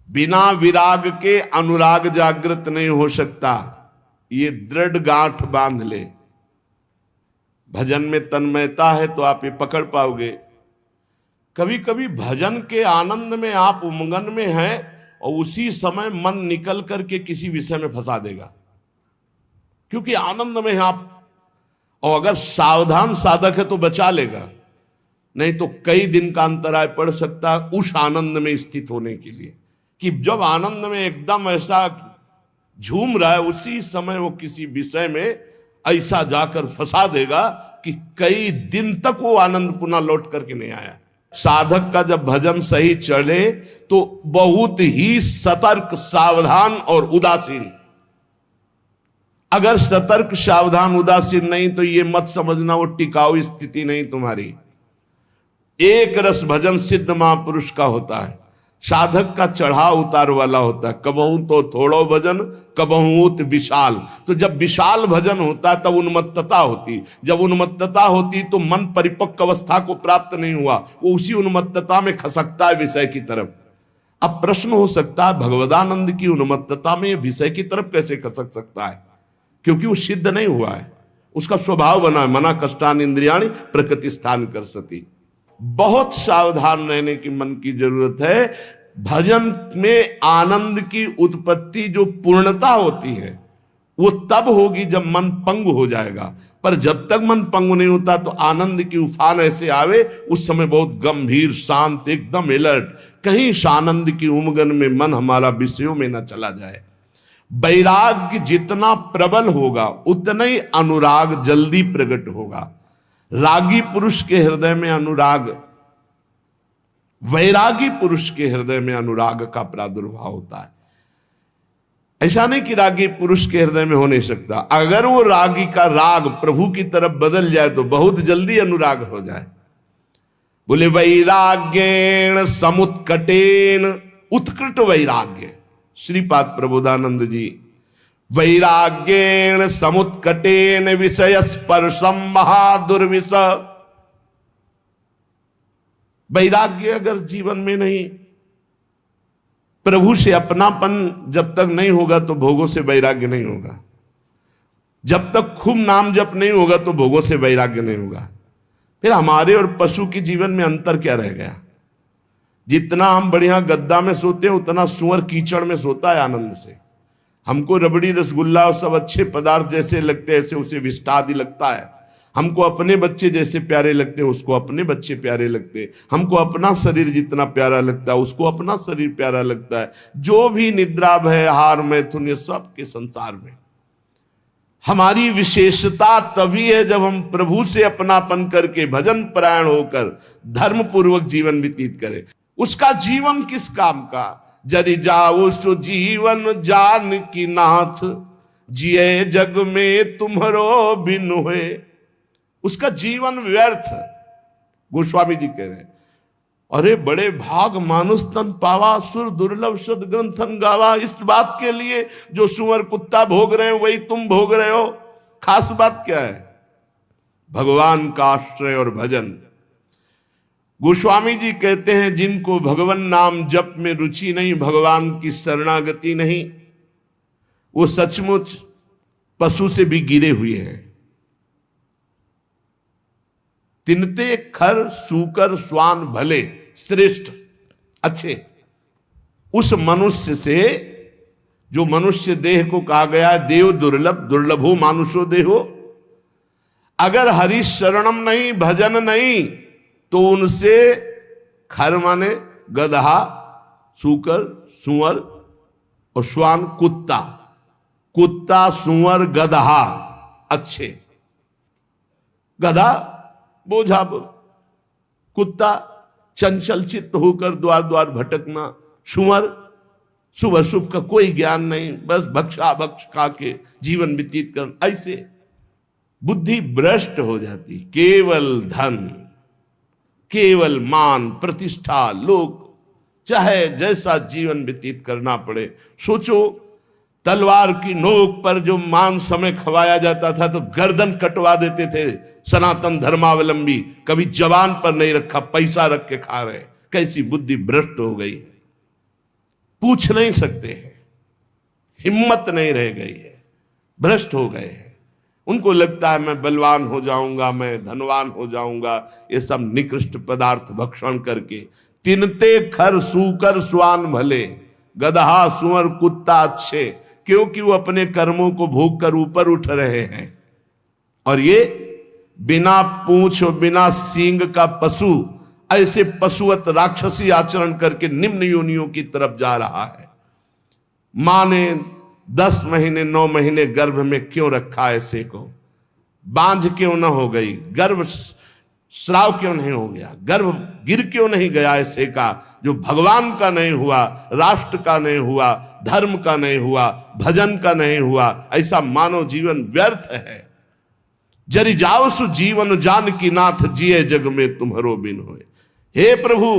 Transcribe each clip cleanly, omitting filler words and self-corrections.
बिना विराग के अनुराग जागृत नहीं हो सकता। ये दृढ़ गांठ बांध ले। भजन में तन्मयता है तो आप ये पकड़ पाओगे। कभी कभी भजन के आनंद में आप उमंगन में हैं और उसी समय मन निकल करके किसी विषय में फंसा देगा, क्योंकि आनंद में हैं आप। और अगर सावधान साधक है तो बचा लेगा, नहीं तो कई दिन का अंतराय पड़ सकता है उस आनंद में स्थित होने के लिए, कि जब आनंद में एकदम ऐसा झूम रहा है उसी समय वो किसी विषय में ऐसा जाकर फंसा देगा कि कई दिन तक वो आनंद पुनः लौट करके नहीं आया। साधक का जब भजन सही चले तो बहुत ही सतर्क, सावधान और उदासीन। अगर सतर्क, सावधान, उदासीन नहीं तो ये मत समझना वो टिकाऊ स्थिति नहीं तुम्हारी। एक रस भजन सिद्ध महापुरुष का होता है, साधक का चढ़ाव उतार वाला होता है। कबहू तो थोड़ो भजन, कबहू विशाल। तो जब विशाल भजन होता है तब उन्मत्तता होती। जब उन्मत्तता होती तो मन परिपक्व अवस्था को प्राप्त नहीं हुआ, वो उसी उन्मत्तता में खसकता है विषय की तरफ। अब प्रश्न हो सकता है भगवदानंद की उन्मत्तता में विषय की तरफ कैसे खसक सकता है? क्योंकि वो सिद्ध नहीं हुआ है, उसका स्वभाव बना है। मना कष्टान इंद्रियाणि प्रकृति स्थान कर सती। बहुत सावधान रहने की मन की जरूरत है। भजन में आनंद की उत्पत्ति जो पूर्णता होती है वो तब होगी जब मन पंगु हो जाएगा। पर जब तक मन पंगु नहीं होता तो आनंद की उफान ऐसे आवे, उस समय बहुत गंभीर, शांत, एकदम अलर्ट, कहीं आनंद की उमगन में मन हमारा विषयों में न चला जाए। वैराग्य जितना प्रबल होगा उतना ही अनुराग जल्दी प्रकट होगा। रागी पुरुष के हृदय में अनुराग, वैरागी पुरुष के हृदय में अनुराग का प्रादुर्भाव होता है। ऐसा नहीं कि रागी पुरुष के हृदय में हो नहीं सकता। अगर वो रागी का राग प्रभु की तरफ बदल जाए तो बहुत जल्दी अनुराग हो जाए। बोले वैराग्येण समुत्कटेन उत्कृट वैराग्य। श्रीपाद प्रबोधानंद जी, वैराग्येण समुत्कटेन विषय स्पर्शम महादुर्विष। वैराग्य अगर जीवन में नहीं, प्रभु से अपनापन जब तक नहीं होगा तो भोगों से वैराग्य नहीं होगा। जब तक खूब नाम जप नहीं होगा तो भोगों से वैराग्य नहीं होगा। फिर हमारे और पशु के जीवन में अंतर क्या रह गया? जितना हम बढ़िया गद्दा में सोते हैं उतना सुअर कीचड़ में सोता है आनंद से। हमको रबड़ी, रसगुल्ला और सब अच्छे पदार्थ जैसे लगते हैं ऐसे उसे विष्टा आदि लगता है। हमको अपने बच्चे जैसे प्यारे लगते हैं उसको अपने बच्चे प्यारे लगते हैं। हमको अपना शरीर जितना प्यारा लगता है उसको अपना शरीर प्यारा लगता है। जो भी निद्रा, भय, हार, मैथुन, ये सब के संसार में हमारी विशेषता तभी है जब हम प्रभु से अपनापन करके भजन परायण होकर धर्म पूर्वक जीवन व्यतीत करें। उसका जीवन किस काम का? यदि जाओ सो जीवन जान की नाथ, जिए जग में तुम्हारो बिन हुए। उसका जीवन व्यर्थ। गोस्वामी जी कह रहे हैं, अरे बड़े भाग मानुष तन पावा, सुर दुर्लभ सद ग्रंथन गावा। इस बात के लिए जो सुअर कुत्ता भोग रहे हो वही तुम भोग रहे हो। खास बात क्या है? भगवान का आश्रय और भजन। गोस्वामी जी कहते हैं जिनको भगवान नाम जप में रुचि नहीं, भगवान की शरणागति नहीं, वो सचमुच पशु से भी गिरे हुए हैं। तिनते खर सूकर स्वान भले, श्रेष्ठ, अच्छे। उस मनुष्य से, जो मनुष्य देह को कहा गया है देव दुर्लभ, दुर्लभो मानुषो देहो, अगर हरि शरणम नहीं, भजन नहीं, तो उनसे खर माने गधा, सूकर, सुअर, और श्वान कुत्ता। कुत्ता, सुअर, गधा अच्छे। गधा बोझा, कुत्ता चंचल चित्त होकर द्वार द्वार भटकना, सुअर शुभ शुभ का कोई ज्ञान नहीं, बस भक्षा भक्ष खा के जीवन व्यतीत कर। ऐसे बुद्धि भ्रष्ट हो जाती। केवल धन, केवल मान, प्रतिष्ठा, लोग, चाहे जैसा जीवन व्यतीत करना पड़े। सोचो तलवार की नोक पर जो मान समय खवाया जाता था तो गर्दन कटवा देते थे सनातन धर्मावलंबी। कभी जवान पर नहीं रखा, पैसा रख के खा रहे। कैसी बुद्धि भ्रष्ट हो गई। पूछ नहीं सकते हैं, हिम्मत नहीं रह गई है, भ्रष्ट हो गए हैं। उनको लगता है मैं बलवान हो जाऊंगा, मैं धनवान हो जाऊंगा, ये सब निकृष्ट पदार्थ भक्षण करके। तिनते खर सूकर स्वान भले, गदहा सुअर कुत्ता अच्छे, क्योंकि वो अपने कर्मों को भोग कर ऊपर उठ रहे हैं। और ये बिना पूंछ और बिना सींग का पशु ऐसे पशुवत राक्षसी आचरण करके निम्न योनियों की तरफ जा रहा है। मां ने 10 महीने 9 महीने गर्भ में क्यों रखा ऐसे को? बांझ क्यों न हो गई? गर्भ श्राव क्यों नहीं हो गया? गर्भ गिर क्यों नहीं गया ऐसे का, जो भगवान का नहीं हुआ, राष्ट्र का नहीं हुआ, धर्म का नहीं हुआ, भजन का नहीं हुआ? ऐसा मानव जीवन व्यर्थ है। जरि जाओ सु जीवन जानकी नाथ, जिए जग में तुम्हारो बिन होए। हे प्रभु,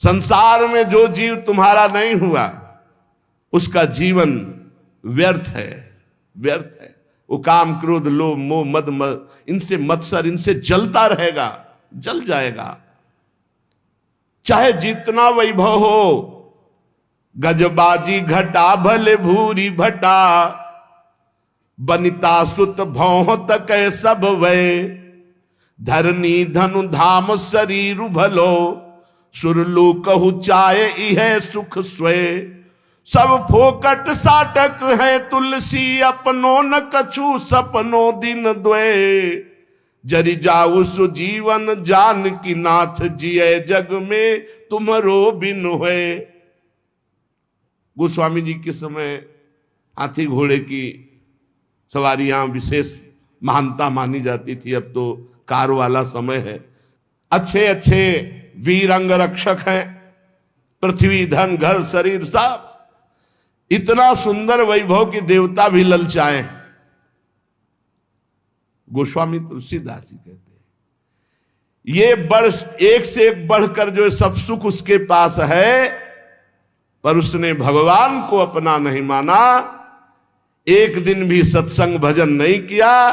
संसार में जो जीव तुम्हारा नहीं हुआ उसका जीवन व्यर्थ है, व्यर्थ है। वो काम क्रोध लोभ मोह मद इनसे मत्सर, इनसे जलता रहेगा, जल जाएगा। चाहे जितना वैभव हो, गजबाजी घटा भले भूरी भटा, बनिता सुत भौह तक सब वै, धरनी धनु धाम शरीर भलो, सुरलू कहु चाहे इह सुख स्वय। सब फोकट साटक है तुलसी, अपनो न कछु सपनो दिन द्वे। जरि जाऊ सु जीवन जान की नाथ, जिए जग में तुम्हारो बिन होए। गोस्वामी जी के समय हाथी घोड़े की सवारियां विशेष महानता मानी जाती थी। अब तो कार वाला समय है। अच्छे अच्छे वीर अंग रक्षक हैं, पृथ्वी धन घर शरीर सब इतना सुंदर वैभव की देवता भी ललचाए। गोस्वामी तुलसीदास जी कहते हैं ये बढ़ एक से एक बढ़कर जो सब सुख उसके पास है, पर उसने भगवान को अपना नहीं माना, एक दिन भी सत्संग भजन नहीं किया,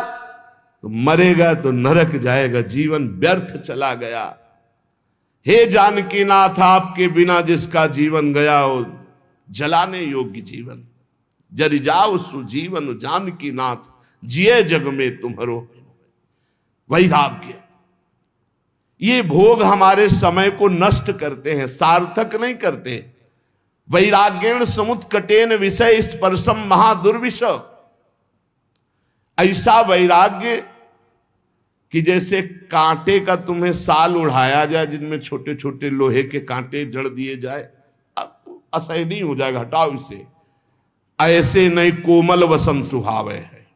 तो मरेगा तो नरक जाएगा, जीवन व्यर्थ चला गया। हे जानकी नाथ, आपके बिना जिसका जीवन गया वो जलाने योग्य जीवन। जरि जाओ सु जीवन जानकी नाथ, जिए जग में तुम्हारो वैराग्य। ये भोग हमारे समय को नष्ट करते हैं, सार्थक नहीं करते। वैराग्येण समुत्कटेन विषय स्पर्शम महादुर्विष। ऐसा वैराग्य कि जैसे कांटे का तुम्हें साल उड़ाया जाए, जिनमें छोटे छोटे लोहे के कांटे जड़ दिए जाए, असह्य नहीं हो जाएगा, हटाओ इसे। ऐसे नहीं कोमल वसन सुहावे है,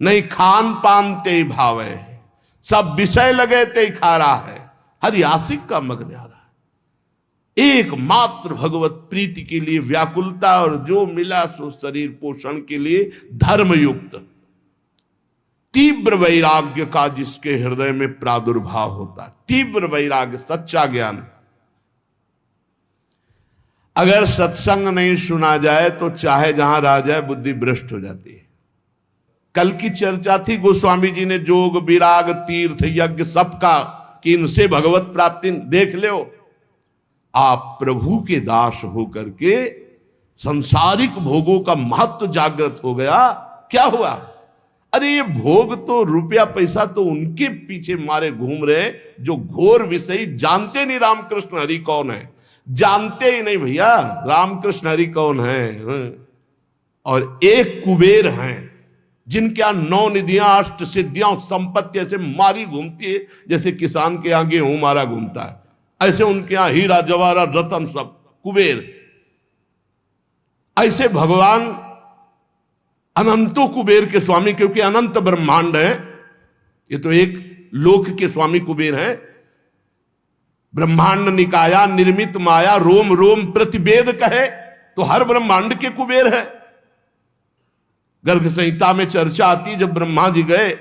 नहीं खान पान ते भावे है, सब विषय लगे ते खा रहा है, हरि आशिक का मग्न आ रहा है। एकमात्र भगवत प्रीति के लिए व्याकुलता, और जो मिला सो शरीर पोषण के लिए धर्मयुक्त तीव्र वैराग्य का जिसके हृदय में प्रादुर्भाव होता है। तीव्र वैराग्य, सच्चा ज्ञान। अगर सत्संग नहीं सुना जाए तो चाहे जहां रह जाए बुद्धि भ्रष्ट हो जाती है। कल की चर्चा थी, गोस्वामी जी ने जोग विराग तीर्थ यज्ञ सबका कि इनसे भगवत प्राप्ति देख लो। आप प्रभु के दास होकर के संसारिक भोगों का महत्व जागृत हो गया। क्या हुआ? अरे ये भोग तो, रुपया पैसा तो उनके पीछे मारे घूम रहे जो घोर विषयी, जानते नहीं रामकृष्ण हरि कौन है, जानते ही नहीं भैया रामकृष्ण हरि कौन है। और एक कुबेर हैं जिनके यहां 9 निधियां 8 सिद्धियां संपत्ति ऐसे मारी घूमती है जैसे किसान के यहां गेहूं मारा घूमता है, ऐसे उनके यहां हीरा जवाहरात रतन सब कुबेर। ऐसे भगवान अनंतो कुबेर के स्वामी, क्योंकि अनंत ब्रह्मांड है, ये तो एक लोक के स्वामी कुबेर हैं। ब्रह्मांड निकाया निर्मित माया, रोम रोम प्रतिवेद कहे, तो हर ब्रह्मांड के कुबेर है। गर्ग संहिता में चर्चा आती, जब ब्रह्मा जी गए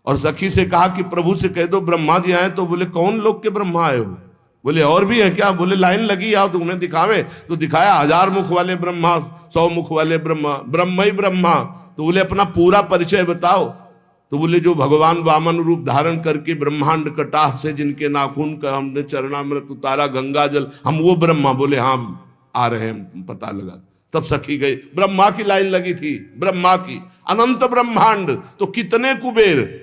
और सखी से कहा कि प्रभु से कह दो ब्रह्मा जी आए, तो बोले कौन लोग के ब्रह्मा आए हो? बोले और भी है क्या? बोले लाइन लगी आओ तो उन्हें दिखावे, तो दिखाया 1000 मुख वाले ब्रह्मा, 100 मुख वाले ब्रह्मा, ब्रह्म ही ब्रह्मा। तो बोले अपना पूरा परिचय बताओ। तो बोले जो भगवान वामन रूप धारण करके ब्रह्मांड कटाह से जिनके नाखून का हमने चरणामृत उतारा गंगा जल, हम वो ब्रह्मा। बोले हाँ आ रहे हैं पता लगा। तब सखी गई, ब्रह्मा की लाइन लगी थी, ब्रह्मा की, अनंत ब्रह्मांड तो कितने कुबेर,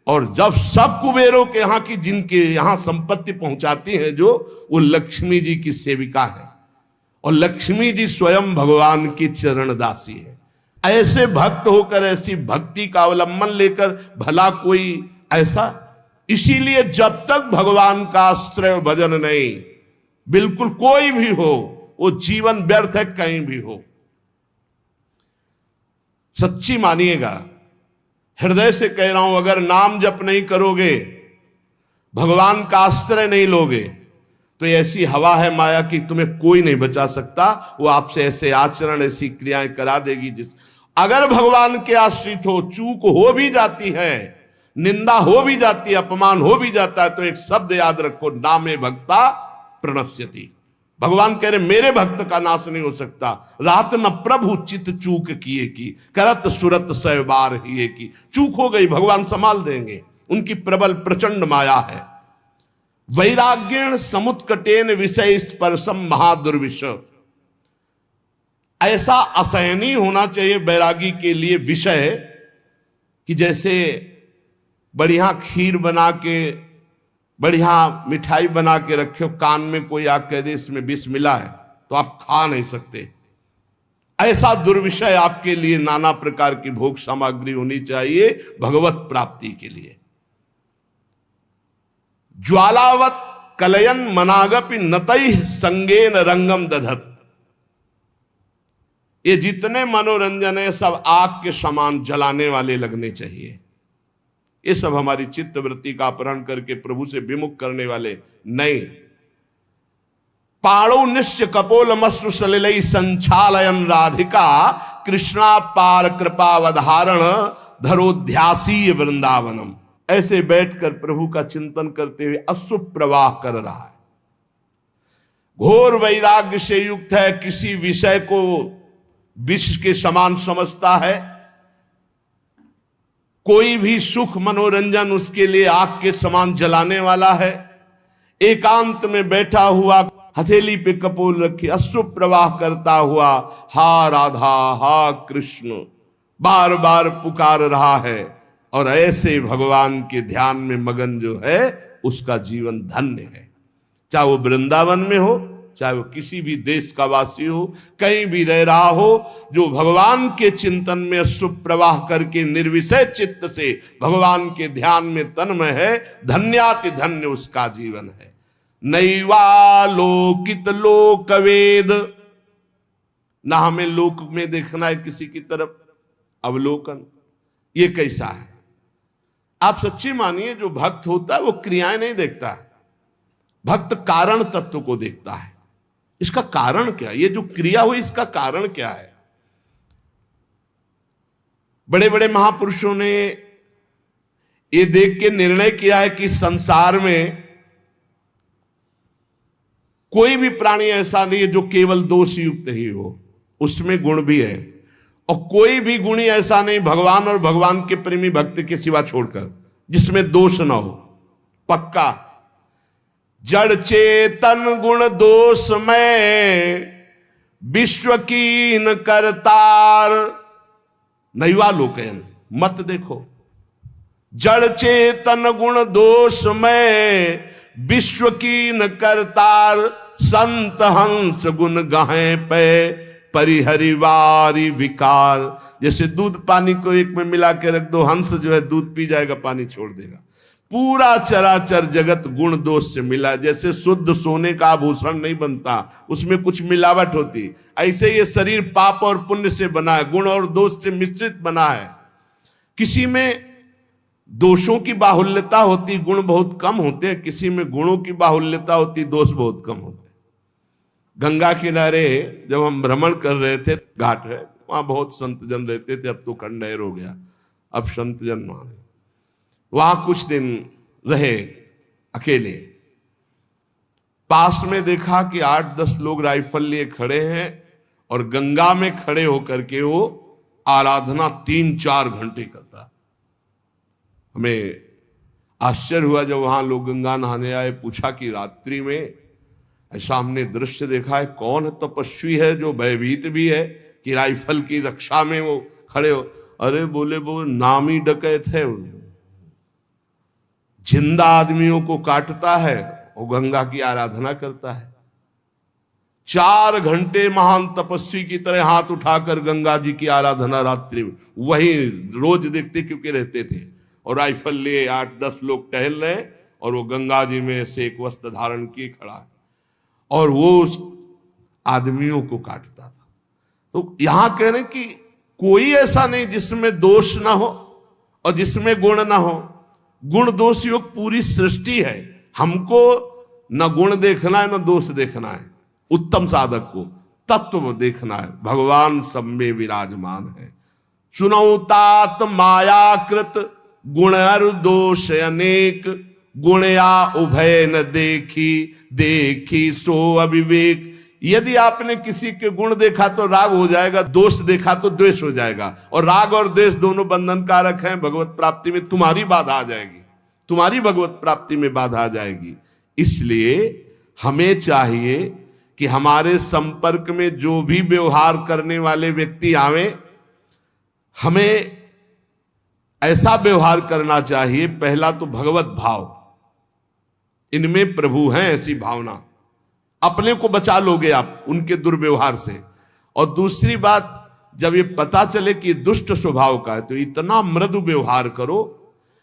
और जब सब कुबेरों के यहाँ की जिनके यहाँ संपत्ति पहुंचाती है जो, वो लक्ष्मी जी की सेविका है, और लक्ष्मी जी स्वयं भगवान की चरण दासी है। ऐसे भक्त होकर, ऐसी भक्ति का अवलंबन लेकर भला कोई ऐसा, इसीलिए जब तक भगवान का आश्रय भजन नहीं, बिल्कुल कोई भी हो, वो जीवन व्यर्थ है कहीं भी हो। सच्ची मानिएगा, हृदय से कह रहा हूं, अगर नाम जप नहीं करोगे, भगवान का आश्रय नहीं लोगे, तो ऐसी हवा है माया की तुम्हें कोई नहीं बचा सकता। वो आपसे ऐसे आचरण, ऐसी क्रियाएं करा देगी जिस, अगर भगवान के आश्रित हो, चूक हो भी जाती है, निंदा हो भी जाती है, अपमान हो भी जाता है, तो एक शब्द याद रखो, नामे भक्ता प्रणश्यति। भगवान कह रहे मेरे भक्त का नाश नहीं हो सकता। रात न प्रभु चित चूक किए की, करत सुरत सय बार हिए की। चूक हो गई, भगवान संभाल देंगे, उनकी प्रबल प्रचंड माया है। वैराग्येण समुत्कटेन विषय स्पर्शम महादुर्विष। ऐसा असहनीय होना चाहिए बैरागी के लिए विषय, कि जैसे बढ़िया खीर बना के, बढ़िया मिठाई बना के रखे हो, कान में कोई आग कह दे इसमें विष मिला है, तो आप खा नहीं सकते। ऐसा दुर्विषय आपके लिए नाना प्रकार की भोग सामग्री होनी चाहिए भगवत प्राप्ति के लिए। ज्वालावत कलयन मनागपि नतई संगेन रंगम दधत। ये जितने मनोरंजन है सब आग के समान जलाने वाले लगने चाहिए। ये सब हमारी चित्त वृत्ति का अपहरण करके प्रभु से विमुख करने वाले नहीं। पाणो निश्च कपोलमश्रु सलिलई संचालयन राधिका, कृष्णा पार कृपावधारण धरोध्यासी वृंदावनम। ऐसे बैठकर प्रभु का चिंतन करते हुए अश्रु प्रवाह कर रहा है, घोर वैराग्य से युक्त है, किसी विषय को विष के समान समझता है, कोई भी सुख मनोरंजन उसके लिए आग के समान जलाने वाला है। एकांत में बैठा हुआ, हथेली पे कपोल रखी, अश्रु प्रवाह करता हुआ हा राधा हा कृष्ण बार बार पुकार रहा है, और ऐसे भगवान के ध्यान में मगन जो है उसका जीवन धन्य है। चाहे वो वृंदावन में हो, चाहे वो किसी भी देश का वासी हो, कहीं भी रह रहा हो, जो भगवान के चिंतन में सुप्रवाह करके निर्विषय चित्त से भगवान के ध्यान में तन्मय है, धन्याति धन्य उसका जीवन है। नैवालोकित लोकवेद, ना हमें लोक में देखना है किसी की तरफ अवलोकन, ये कैसा है। आप सच्ची मानिए, जो भक्त होता है वो क्रियाएं नहीं देखता, भक्त कारण तत्व को देखता है। इसका कारण क्या है, ये जो क्रिया हुई इसका कारण क्या है। बड़े बड़े महापुरुषों ने ये देख के निर्णय किया है कि संसार में कोई भी प्राणी ऐसा नहीं है जो केवल दोष युक्त ही हो, उसमें गुण भी है, और कोई भी गुणी ऐसा नहीं भगवान और भगवान के प्रेमी भक्त के सिवा छोड़कर जिसमें दोष ना हो। पक्का जड़ चेतन गुण दोष में विश्व कीन करतार, नैवा लोकयन। मत देखो, जड़ चेतन गुण दोष में विश्व कीन करतार, संत हंस गुण गाहे पे परिहरिवारी विकार। जैसे दूध पानी को एक में मिला के रख दो, हंस जो है दूध पी जाएगा, पानी छोड़ देगा। पूरा चराचर जगत गुण दोष से मिला। जैसे शुद्ध सोने का आभूषण नहीं बनता, उसमें कुछ मिलावट होती, ऐसे ये शरीर पाप और पुण्य से बना है, गुण और दोष से मिश्रित बना है। किसी में दोषों की बाहुल्यता होती, गुण बहुत कम होते हैं, किसी में गुणों की बाहुल्यता होती, दोष बहुत कम होते। गंगा किनारे जब हम भ्रमण कर रहे थे, घाट है वहां, बहुत संत जन रहते थे, अब तो खंडहर हो गया, अब संत जन वहां कुछ दिन रहे अकेले। पास में देखा कि 8-10 लोग राइफल लिए खड़े हैं और गंगा में खड़े होकर के वो आराधना 3-4 घंटे करता। हमें आश्चर्य हुआ जब वहां लोग गंगा नहाने आए, पूछा कि रात्रि में ऐसा हमने दृश्य देखा है। कौन तपस्वी है जो भयभीत भी है कि राइफल की रक्षा में वो खड़े हो? अरे बोले वो नामी डकैत है, जिंदा आदमियों को काटता है, वो गंगा की आराधना करता है। 4 घंटे महान तपस्वी की तरह हाथ उठाकर गंगा जी की आराधना रात्रि वही रोज देखते, क्योंकि रहते थे। और राइफल लिए 8-10 लोग टहल रहे और वो गंगा जी में से एक वस्त्र धारण किए खड़ा है और वो उस आदमियों को काटता था। तो यहां कह रहे कि कोई ऐसा नहीं जिसमें दोष ना हो और जिसमें गुण ना हो। गुण दोष युक्त पूरी सृष्टि है। हमको न गुण देखना है न दोष देखना है। उत्तम साधक को तत्व देखना है। भगवान सब में विराजमान है। सुनौ तात मायाकृत गुण दोष अनेक, गुणया उभय न देखी, देखी सो अविवेक। यदि आपने किसी के गुण देखा तो राग हो जाएगा, दोष देखा तो द्वेष हो जाएगा। और राग और द्वेष दोनों बंधन कारक हैं। भगवत प्राप्ति में तुम्हारी बाधा आ जाएगी, तुम्हारी भगवत प्राप्ति में बाधा आ जाएगी। इसलिए हमें चाहिए कि हमारे संपर्क में जो भी व्यवहार करने वाले व्यक्ति आवे, हमें ऐसा व्यवहार करना चाहिए। पहला तो भगवत भाव, इनमें प्रभु हैं, ऐसी भावना। अपने को बचा लोगे आप उनके दुर्व्यवहार से। और दूसरी बात, जब ये पता चले कि दुष्ट स्वभाव का है तो इतना मृदु व्यवहार करो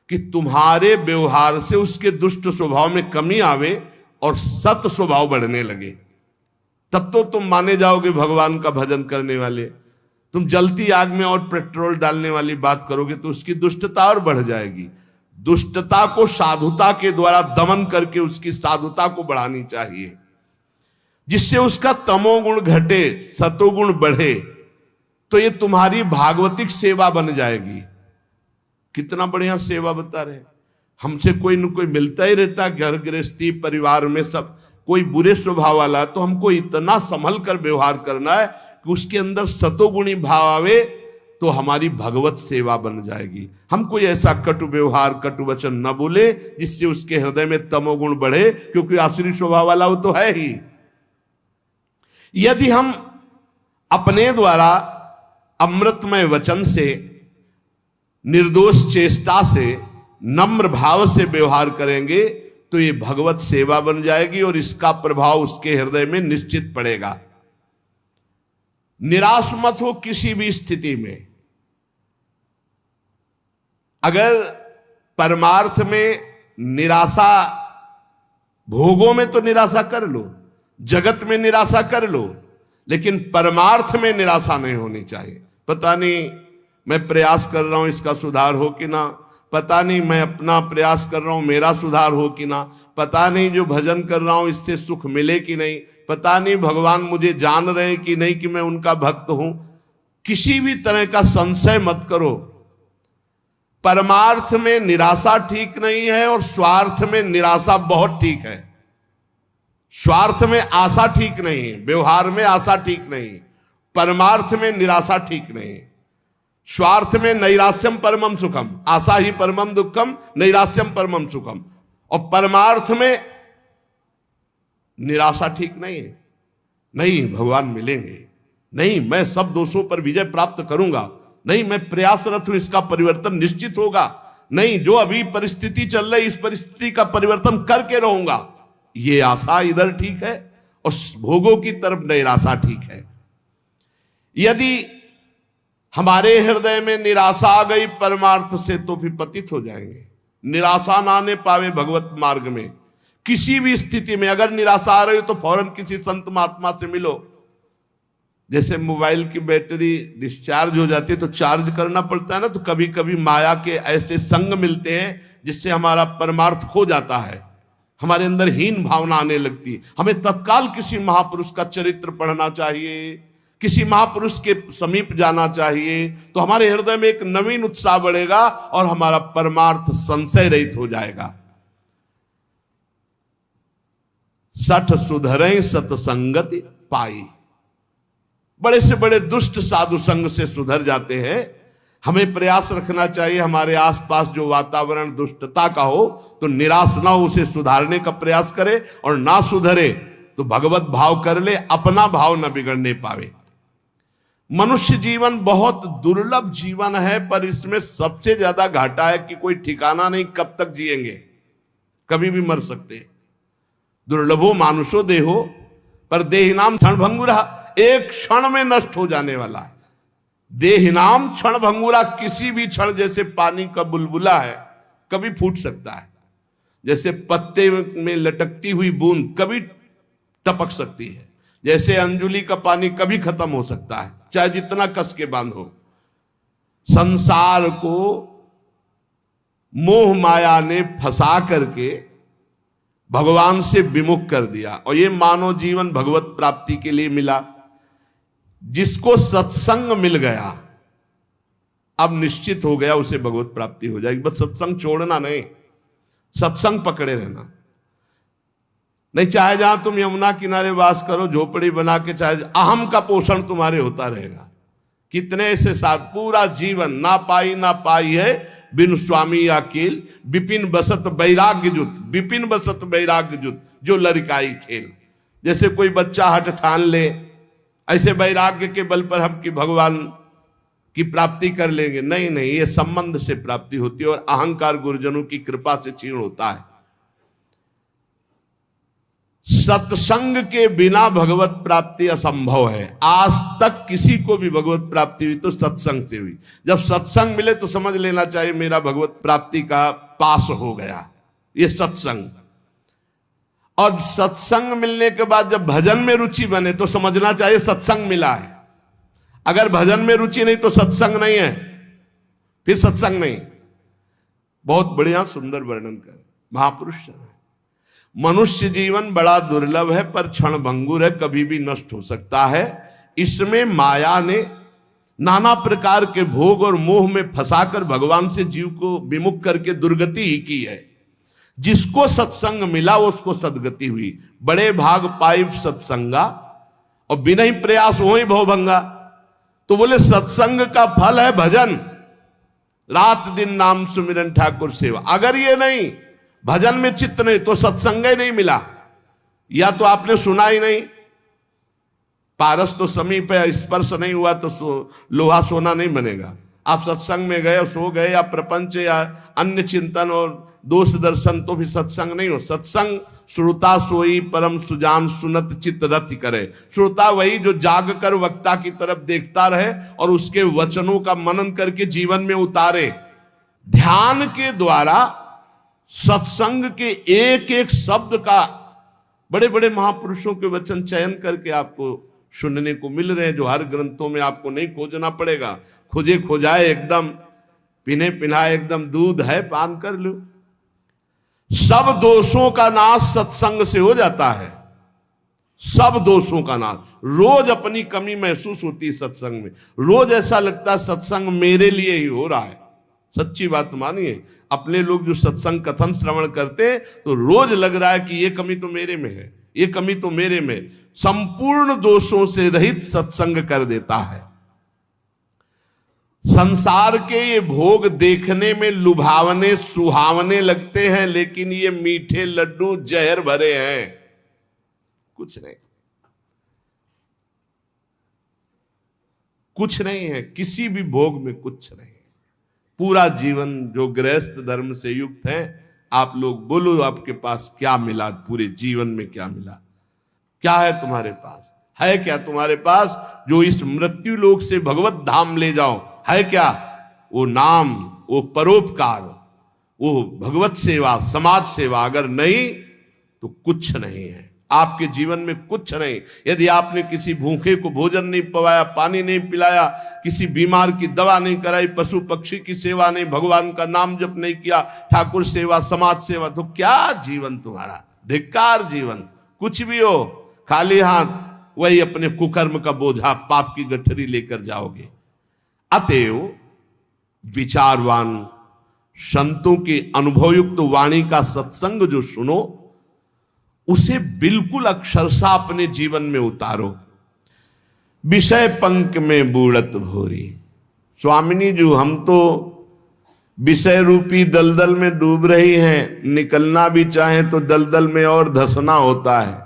कि तुम्हारे व्यवहार से उसके दुष्ट स्वभाव में कमी आवे और सत स्वभाव बढ़ने लगे। तब तो तुम माने जाओगे भगवान का भजन करने वाले। तुम जलती आग में और पेट्रोल डालने वाली बात करोगे तो उसकी दुष्टता और बढ़ जाएगी। दुष्टता को साधुता के द्वारा दमन करके उसकी साधुता को बढ़ानी चाहिए, जिससे उसका तमोगुण घटे, सतोगुण बढ़े। तो ये तुम्हारी भागवतिक सेवा बन जाएगी। कितना बढ़िया सेवा बता रहे। हमसे कोई न कोई मिलता ही रहता, घर गृहस्थी परिवार में सब कोई बुरे स्वभाव वाला है, तो हमको इतना संभल कर व्यवहार करना है कि उसके अंदर सतोगुणी भाव आवे, तो हमारी भगवत सेवा बन जाएगी। हम कोई ऐसा कटु व्यवहार, कटु वचन न बोले जिससे उसके हृदय में तमोगुण बढ़े, क्योंकि आसुरी स्वभाव वाला वो तो है ही। यदि हम अपने द्वारा अमृतमय वचन से, निर्दोष चेष्टा से, नम्र भाव से व्यवहार करेंगे तो ये भगवत सेवा बन जाएगी और इसका प्रभाव उसके हृदय में निश्चित पड़ेगा। निराश मत हो किसी भी स्थिति में। अगर परमार्थ में निराशा, भोगों में तो निराशा कर लो, जगत में निराशा कर लो, लेकिन परमार्थ में निराशा नहीं होनी चाहिए। पता नहीं मैं प्रयास कर रहा हूं इसका सुधार हो कि ना, पता नहीं मैं अपना प्रयास कर रहा हूं मेरा सुधार हो कि ना, पता नहीं जो भजन कर रहा हूं इससे सुख मिले कि नहीं, पता नहीं भगवान मुझे जान रहे हैं कि नहीं कि मैं उनका भक्त हूं। किसी भी तरह का संशय मत करो। परमार्थ में निराशा ठीक नहीं है और स्वार्थ में निराशा बहुत ठीक है। स्वार्थ में आशा ठीक नहीं, व्यवहार में आशा ठीक नहीं, परमार्थ में निराशा ठीक नहीं। स्वार्थ में नैराश्यम परमम सुखम, आशा ही परमम दुखम, नैराश्यम परमम सुखम। और परमार्थ में निराशा ठीक नहीं है। नहीं भगवान मिलेंगे, नहीं मैं सब दोषों पर विजय प्राप्त करूंगा, नहीं मैं प्रयासरत हूं इसका परिवर्तन निश्चित होगा, नहीं जो अभी परिस्थिति चल रही इस परिस्थिति का परिवर्तन करके रहूंगा, ये आशा इधर ठीक है और भोगों की तरफ नैराशा ठीक है। यदि हमारे हृदय में निराशा आ गई परमार्थ से तो फिर पतित हो जाएंगे। निराशा ना आने पावे भगवत मार्ग में। किसी भी स्थिति में अगर निराशा आ रही हो तो फौरन किसी संत महात्मा से मिलो। जैसे मोबाइल की बैटरी डिस्चार्ज हो जाती है तो चार्ज करना पड़ता है ना, तो कभी कभी माया के ऐसे संग मिलते हैं जिससे हमारा परमार्थ खो जाता है, हमारे अंदर हीन भावना आने लगती। हमें तत्काल किसी महापुरुष का चरित्र पढ़ना चाहिए, किसी महापुरुष के समीप जाना चाहिए, तो हमारे हृदय में एक नवीन उत्साह बढ़ेगा और हमारा परमार्थ संशय रहित हो जाएगा। सठ सुधरे सतसंगति पाई। बड़े से बड़े दुष्ट साधु संग से सुधर जाते हैं। हमें प्रयास रखना चाहिए हमारे आसपास जो वातावरण दुष्टता का हो तो निराश ना हो, उसे सुधारने का प्रयास करें, और ना सुधरे तो भगवत भाव कर ले, अपना भाव न बिगड़ने पावे। मनुष्य जीवन बहुत दुर्लभ जीवन है, पर इसमें सबसे ज्यादा घाटा है कि कोई ठिकाना नहीं कब तक जिएंगे, कभी भी मर सकते हैं। दुर्लभो मानुषो देहो पर देहिनाम क्षण भंगुरा, एक क्षण में नष्ट हो जाने वाला है। देहिनाम क्षण भंगुरा, किसी भी क्षण, जैसे पानी का बुलबुला है कभी फूट सकता है, जैसे पत्ते में लटकती हुई बूंद कभी टपक सकती है, जैसे अंजुली का पानी कभी खत्म हो सकता है, चाहे जितना कस के बांधो। संसार को मोह माया ने फंसा करके भगवान से विमुख कर दिया, और ये मानव जीवन भगवत प्राप्ति के लिए मिला। जिसको सत्संग मिल गया, अब निश्चित हो गया उसे भगवत प्राप्ति हो जाएगी। बस सत्संग छोड़ना नहीं, सत्संग पकड़े रहना। नहीं, चाहे जहां तुम यमुना किनारे वास करो, झोपड़ी बना के, चाहे अहम का पोषण तुम्हारे होता रहेगा। कितने ऐसे साथ पूरा जीवन ना पाई है बिन स्वामी अकेल, विपिन बसत वैराग्य जुत, विपिन बसत वैराग्य जुत, जो लड़काई खेल। जैसे कोई बच्चा हट ठान ले, ऐसे वैराग्य के बल पर हम कि भगवान की प्राप्ति कर लेंगे, नहीं, ये संबंध से प्राप्ति होती है, और अहंकार गुरुजनों की कृपा से क्षीण होता है। सत्संग के बिना भगवत प्राप्ति असंभव है। आज तक किसी को भी भगवत प्राप्ति हुई तो सत्संग से हुई। जब सत्संग मिले तो समझ लेना चाहिए मेरा भगवत प्राप्ति का पास हो गया, ये सत्संग। और सत्संग मिलने के बाद जब भजन में रुचि बने तो समझना चाहिए सत्संग मिला है। अगर भजन में रुचि नहीं तो सत्संग नहीं है, फिर सत्संग नहीं। बहुत बढ़िया सुंदर वर्णन कर महापुरुष है। मनुष्य जीवन बड़ा दुर्लभ है, पर क्षण भंगुर है, कभी भी नष्ट हो सकता है। इसमें माया ने नाना प्रकार के भोग और मोह में फंसाकर भगवान से जीव को विमुख करके दुर्गति ही की है। जिसको सत्संग मिला उसको सदगति हुई। बड़े भाग पाई सत्संगा, और बिना ही प्रयास हो ही भवभंगा। तो बोले सत्संग का फल है भजन, रात दिन नाम सुमिरन ठाकुर सेवा। अगर ये नहीं, भजन में चित्त नहीं, तो सत्संग ही नहीं मिला, या तो आपने सुना ही नहीं। पारस तो समीप है, स्पर्श नहीं हुआ तो लोहा सोना नहीं बनेगा। आप सत्संग में गए, सो गए, या प्रपंच या अन्य चिंतन और दोष दर्शन, तो भी सत्संग नहीं हो। सत्संग श्रोता सोई परम सुजान सुनत चित्त रति करे। श्रोता वही जो जाग कर वक्ता की तरफ देखता रहे और उसके वचनों का मनन करके जीवन में उतारे। ध्यान के द्वारा सत्संग के एक एक शब्द का बड़े बड़े महापुरुषों के वचन चयन करके आपको सुनने को मिल रहे हैं, जो हर ग्रंथों में आपको नहीं खोजना पड़ेगा। खोजे खोजाए एकदम, पीने पिलाए एकदम, दूध है पान कर लो। सब दोषों का नाश सत्संग से हो जाता है, सब दोषों का नाश। रोज अपनी कमी महसूस होती है सत्संग में, रोज ऐसा लगता है सत्संग मेरे लिए ही हो रहा है। सच्ची बात मानिए, अपने लोग जो सत्संग कथन श्रवण करते तो रोज लग रहा है कि ये कमी तो मेरे में है, ये कमी तो मेरे में। संपूर्ण दोषों से रहित सत्संग कर देता है। संसार के ये भोग देखने में लुभावने सुहावने लगते हैं, लेकिन ये मीठे लड्डू जहर भरे हैं, कुछ नहीं, कुछ नहीं है। किसी भी भोग में कुछ नहीं। पूरा जीवन जो गृहस्थ धर्म से युक्त है, आप लोग बोलो आपके पास क्या मिला, पूरे जीवन में क्या मिला? क्या है तुम्हारे पास? है क्या तुम्हारे पास जो इस मृत्यु लोक से भगवत धाम ले जाओ? है क्या? वो नाम, वो परोपकार, वो भगवत सेवा, समाज सेवा। अगर नहीं तो कुछ नहीं है आपके जीवन में, कुछ नहीं। यदि आपने किसी भूखे को भोजन नहीं पवाया, पानी नहीं पिलाया, किसी बीमार की दवा नहीं कराई, पशु पक्षी की सेवा नहीं, भगवान का नाम जप नहीं किया, ठाकुर सेवा, समाज सेवा, तो क्या जीवन तुम्हारा? धिक्कार जीवन। कुछ भी हो, खाली हाथ वही अपने कुकर्म का बोझा, पाप की गठरी लेकर जाओगे। अतएव विचारवान संतों की अनुभवयुक्त वाणी का सत्संग जो सुनो, उसे बिल्कुल अक्षरशः अपने जीवन में उतारो। विषय पंख में बूढ़त भोरी। स्वामिनी जी, हम तो विषय रूपी दलदल में डूब रही हैं, निकलना भी चाहें तो दलदल में और धंसना होता है।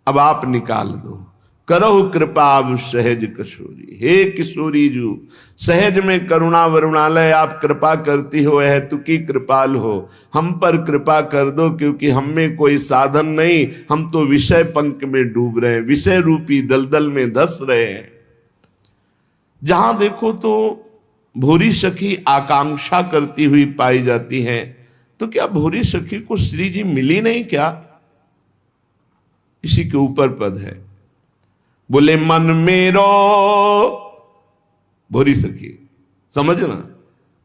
अब आप निकाल दो। करहु कृपा अब सहज किशोरी, हे किशोरी जू सहज में करुणा वरुणालय आप कृपा करती हो, हेतुकी कृपाल हो, हम पर कृपा कर दो, क्योंकि हम में कोई साधन नहीं, हम तो विषय पंख में डूब रहे हैं, विषय रूपी दलदल में धस रहे हैं। जहां देखो तो भूरी सखी आकांक्षा करती हुई पाई जाती हैं, तो क्या भूरी सखी को श्री जी मिली नहीं क्या? इसी के ऊपर पद है, बोले मन मेरो, भूरी सखी समझना,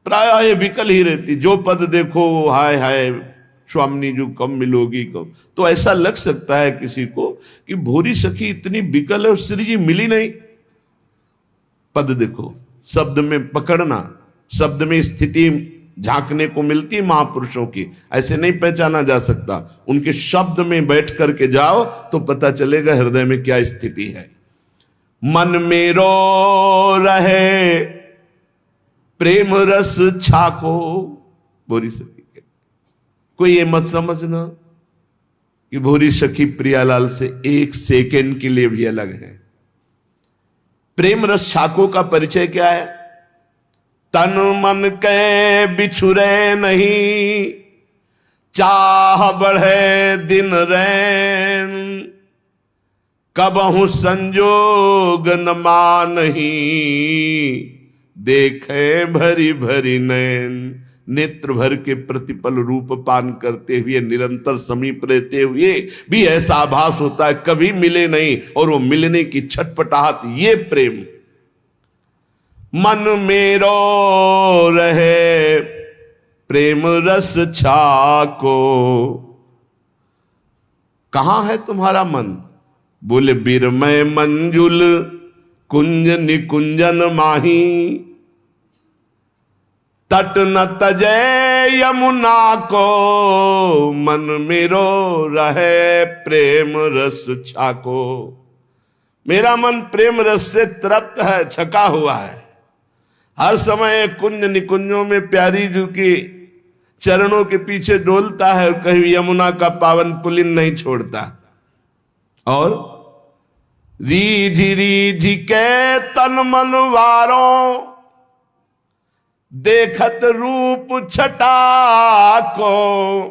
प्राय ये विकल ही रहती, जो पद देखो हाय हाय स्वामिनी जो कब मिलोगी कब, तो ऐसा लग सकता है किसी को कि भूरी सखी इतनी विकल है, श्री जी मिली नहीं। पद देखो, शब्द में पकड़ना, शब्द में स्थिति झांकने को मिलती महापुरुषों की, ऐसे नहीं पहचाना जा सकता। उनके शब्द में बैठ करके जाओ तो पता चलेगा हृदय में क्या स्थिति है। मन मेरो रहे प्रेम रस छाको, भूरी सखी के कोई ये मत समझना कि भूरी सखी प्रियालाल से एक सेकेंड के लिए भी अलग है। प्रेम रस छाको का परिचय क्या है? तन मन के बिछुरे नहीं, चाह बढ़े दिन रैन, कबहु संजोग न मानही, देखे भरी भरी नैन। नेत्र भर के प्रतिपल रूप पान करते हुए, निरंतर समीप रहते हुए भी ऐसा आभास होता है कभी मिले नहीं, और वो मिलने की छटपटाहट, ये प्रेम। मन मेरो रहे प्रेम रस छाको, कहां है तुम्हारा मन? बोले बिरमय मंजुल कुंज निकुंजन माही, तट न तजय यमुना को, मन मेरो रहे प्रेम रस छाको। मेरा मन प्रेम रस से तृप्त है, छका हुआ है, हर समय कुंज निकुंजों में प्यारी जू की चरणों के पीछे डोलता है, और कहीं यमुना का पावन पुलिन नहीं छोड़ता। और रीझी के तन मन वारों, देखत रूप छटा को,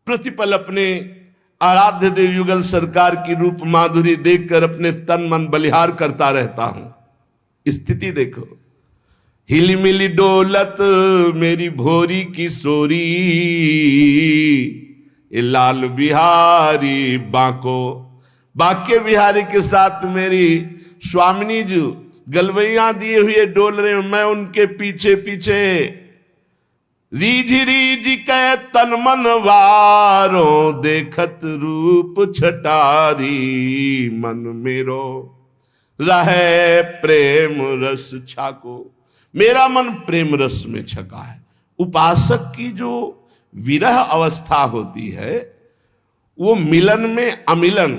प्रतिपल अपने आराध्य देव युगल सरकार की रूप माधुरी देखकर अपने तन मन बलिहार करता रहता हूं। स्थिति देखो, हिली मिली डोलत मेरी भोरी की सोरी, ये लाल बिहारी बांको, बाके बिहारी के साथ मेरी स्वामिनी जी गलवैया दिए हुए डोल रहे, मैं उनके पीछे पीछे। रीझी के तन मन वारों, देखत रूप छटारी, मन मेरो रहे प्रेम रस छाको। मेरा मन प्रेम रस में छका है। उपासक की जो विरह अवस्था होती है, वो मिलन में अमिलन।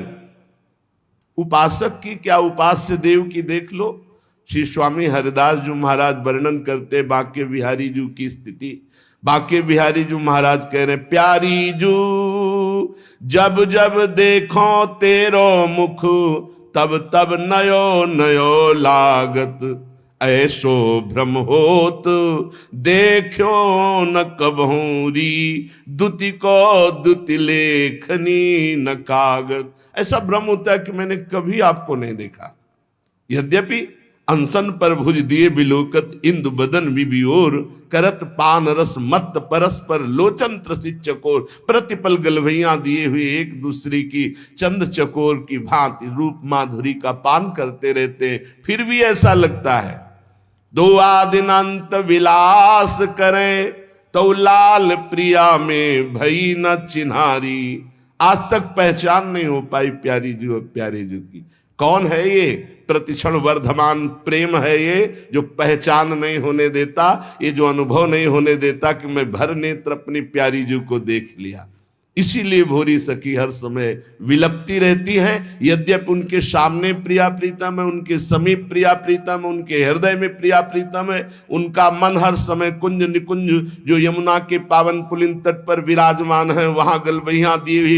उपासक की क्या, उपास्य देव की देख लो, श्री स्वामी हरिदास जी महाराज वर्णन करते बांके बिहारी जू की स्थिति। बांके बिहारी जी महाराज कह रहे, प्यारी जू जब जब देखो तेरो मुख, तब तब नयो नयो लागत, ऐसो भ्रम होत देखो न कबहूरी, दुति को दुति लेखनी न कागत। ऐसा भ्रम होता है कि मैंने कभी आपको नहीं देखा, यद्यपि अनसन पर भुज दिए बिलोकत, इंदु बदन विबियोर, करत पान रस मत परस्पर लोचन त्रसित चकोर। प्रतिपल गलभैया दिए हुए एक दूसरे की चंद चकोर की भांति रूप माधुरी का पान करते रहते, फिर भी ऐसा लगता है दो आदिनांत विलास करें, तो लाल प्रिया में भई न चिन्हारी। आज तक पहचान नहीं हो पाई प्यारी जी और प्यारे जी की। कौन है ये? प्रतिक्षण वर्धमान प्रेम है ये, जो पहचान नहीं होने देता, ये जो अनुभव नहीं होने देता कि मैं भर नेत्र अपनी प्यारी जी को देख लिया। इसीलिए भोरी सखी हर समय विलपती रहती हैं, यद्यपि उनके सामने प्रिया प्रीतम है, उनके समीप प्रिया प्रीतम है, उनके हृदय में प्रिया प्रीतम है। उनका मन हर समय कुंज निकुंज जो यमुना के पावन पुलिन तट पर विराजमान है, वहां गलबैया दी हुई